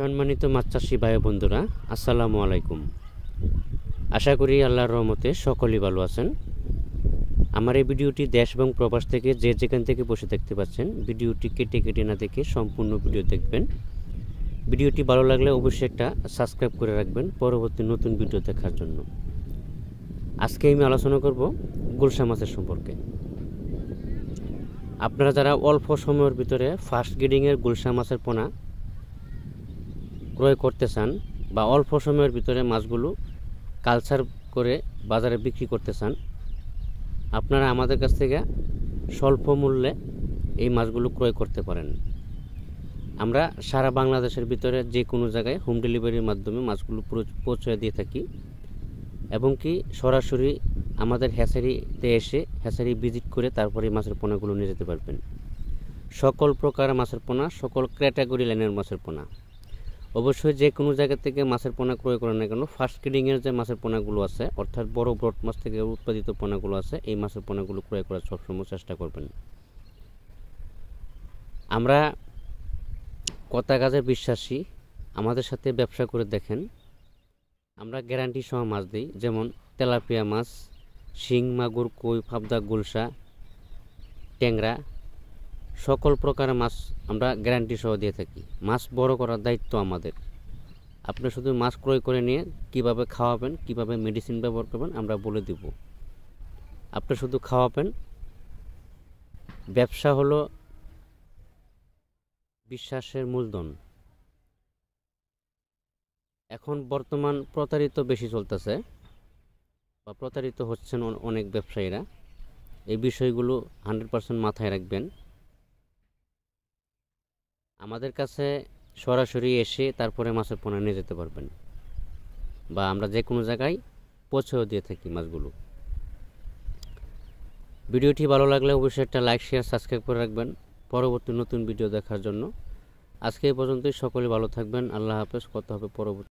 সম্মানিত মাছ চাষি ভাই বন্ধুরা, আসসালামু আলাইকুম। আশা করি আল্লাহর রহমতে সকলেই ভালো আছেন। আমার এই ভিডিওটি দেশ এবং প্রবাস থেকে যে যেখান থেকে বসে দেখতে পাচ্ছেন, ভিডিওটি কেটে কেটে না দেখে সম্পূর্ণ ভিডিও দেখবেন। ভিডিওটি ভালো লাগলে অবশ্যই একটা সাবস্ক্রাইব করে রাখবেন পরবর্তী নতুন ভিডিও দেখার জন্য। আজকে আমি আলোচনা করব গুলশা মাছের সম্পর্কে। আপনারা যারা অল্প সময়ের ভিতরে ফাস্ট গ্রেডিংয়ের গুলশা মাছের পোনা ক্রয় করতে চান বা অল্প সময়ের ভিতরে মাছগুলো কালচার করে বাজারে বিক্রি করতে চান, আপনারা আমাদের কাছ থেকে স্বল্প মূল্যে এই মাছগুলো ক্রয় করতে পারেন। আমরা সারা বাংলাদেশের ভিতরে যে কোনো জায়গায় হোম ডেলিভারির মাধ্যমে মাছগুলো পৌঁছে দিয়ে থাকি এবং কি সরাসরি আমাদের হ্যাচারিতে এসে হ্যাচারি ভিজিট করে তারপরে মাছের পোনাগুলো নিয়ে যেতে পারবেন। সকল প্রকার মাছের পোনা, সকল ক্যাটাগরি লাইনের মাছের পোনা, অবশ্যই যে কোনো জায়গা থেকে মাছের পোনা ক্রয় করেন না কেন, ফাস্ট গ্রেডিংয়ের যে মাছের পোনাগুলো আছে, অর্থাৎ বড় ব্রড মাছ থেকে উৎপাদিত পোনাগুলো আছে, এই মাছের পোনাগুলো ক্রয় করার সবসময় চেষ্টা করবেন। আমরা কথা কাজে বিশ্বাসী, আমাদের সাথে ব্যবসা করে দেখেন। আমরা গ্যারান্টি সহ মাছ দিই, যেমন তেলাপিয়া মাছ, শিং, মাগুর, কই, পাবদা, গুলশা, ট্যাংরা, সকল প্রকারের মাছ আমরা গ্যারান্টি সহ দিয়ে থাকি। মাছ বড় করার দায়িত্ব আমাদের। আপনি শুধু মাছ ক্রয় করে নিয়ে কিভাবে খাওয়াবেন, কিভাবে মেডিসিন ব্যবহার করবেন আমরা বলে দিব। আপনি শুধু খাওয়াবেন। ব্যবসা হলো বিশ্বাসের মূলধন। এখন বর্তমান প্রতারিত বেশি চলতেছে বা প্রতারিত হচ্ছেন অনেক ব্যবসায়ীরা। এই বিষয়গুলো 100% মাথায় রাখবেন। আমাদের কাছে সরাসরি এসে তারপরে মাছের পোনা নিয়ে যেতে পারবেন, বা আমরা যে কোনো জায়গায় পৌঁছেও দিয়ে থাকি মাছগুলো। ভিডিওটি ভালো লাগলে অবশ্যই একটা লাইক, শেয়ার, সাবস্ক্রাইব করে রাখবেন পরবর্তী নতুন ভিডিও দেখার জন্য। আজকে এই পর্যন্তই। সকলে ভালো থাকবেন। আল্লাহ হাফেজ। কথা হবে পরবর্তী।